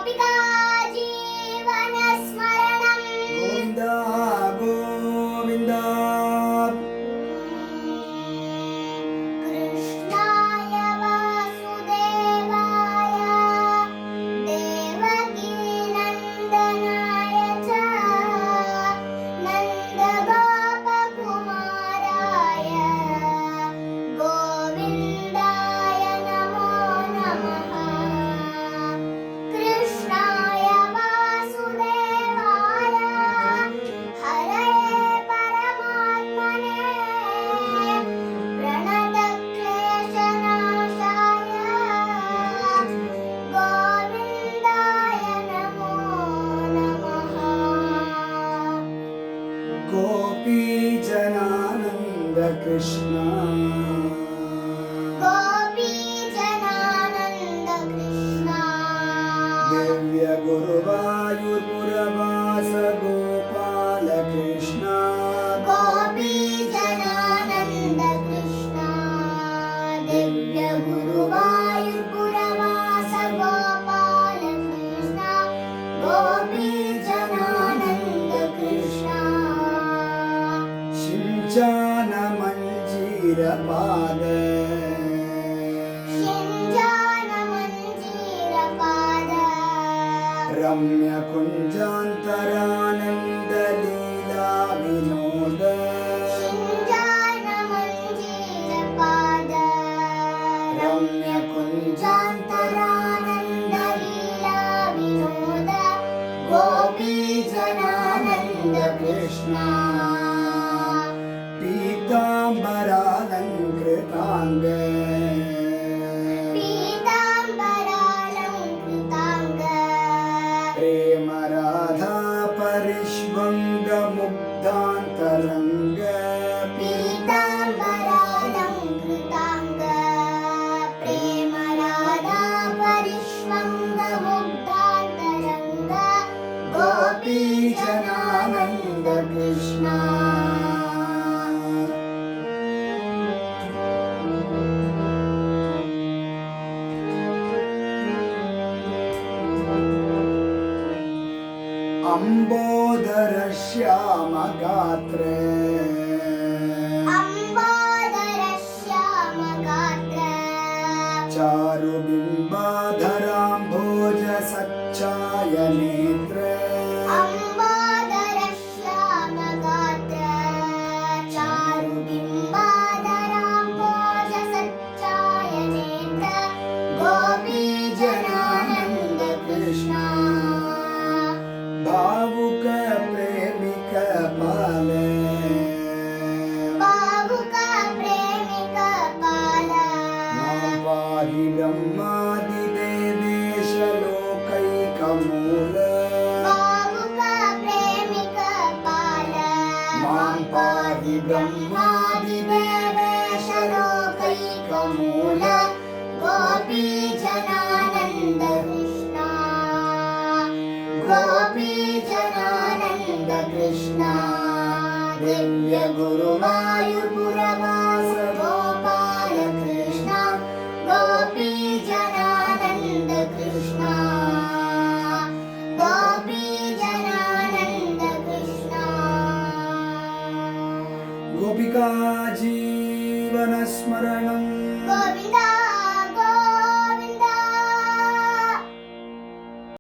गोपिका जीवनस्मरणं गोविन्द गोविन्द कृष्णाय वासुदेवाय देवकीनन्दनाय च नन्दगोपकुमाराय गोविन्दाय नमो नमः कृष्णाय वासुदेवाय हरये परमात्मने प्रणतक्लेशनाशाय गोविन्दाय नमो नमः गोपीजनानन्द कृष्ण गोपीजनानन्द कृष्ण दिव्य गुरुवायुर्पुरवास गोपाल कृष्ण गोपीजनानन्द कृष्ण दिव्य गुरुवायुर्पुरवास गोपाल कृष्ण गोपीजनानन्द कृष्ण शिञ्चान मञ्जीरपाद शिञ्जानमञ्जीरपाद रम्य कुञ्जान्तरानन्द लीला विनोद शिञ्जानमञ्जीरपाद रम्य कुञ्जान्तरानन्द लीला विनोद गोपीजनानन्द कृष्ण पीताम्बरालङ्कृताङ्ग पीताम्बरालङ्कृताङ्ग प्रेम राधा परिष्वङ्ग मुग्धान्तरङ्ग पीताम्बरालङ्कृताङ्ग प्रेम राधा परिष्वङ्ग मुग्धान्तरङ्ग गोपीजनानन्द कृष्ण अम्बोदर श्यामगात्र अम्बोदर श्यामगात्र चारुबिम्बाधराम्भोज सच्चाय नेत्र अम्बोदर श्यामगात्र चारुबिम्बाधराम्भोज सच्चाय नेत्र गोपीजनानन्द कृष्ण भावुक प्रेमिक पाल भावुक प्रेमिक पाल मां पाहि ब्रह्मादिदेवेश लोकैकमूल भावुक प्रेमिक पाल मां पाहि ब्रह्मादिदेवेश लोकैकमूल गोपीजनानन्द कृष्ण गोपीजनानन्द कृष्ण दिव्य गुरुवायुर्पुरवास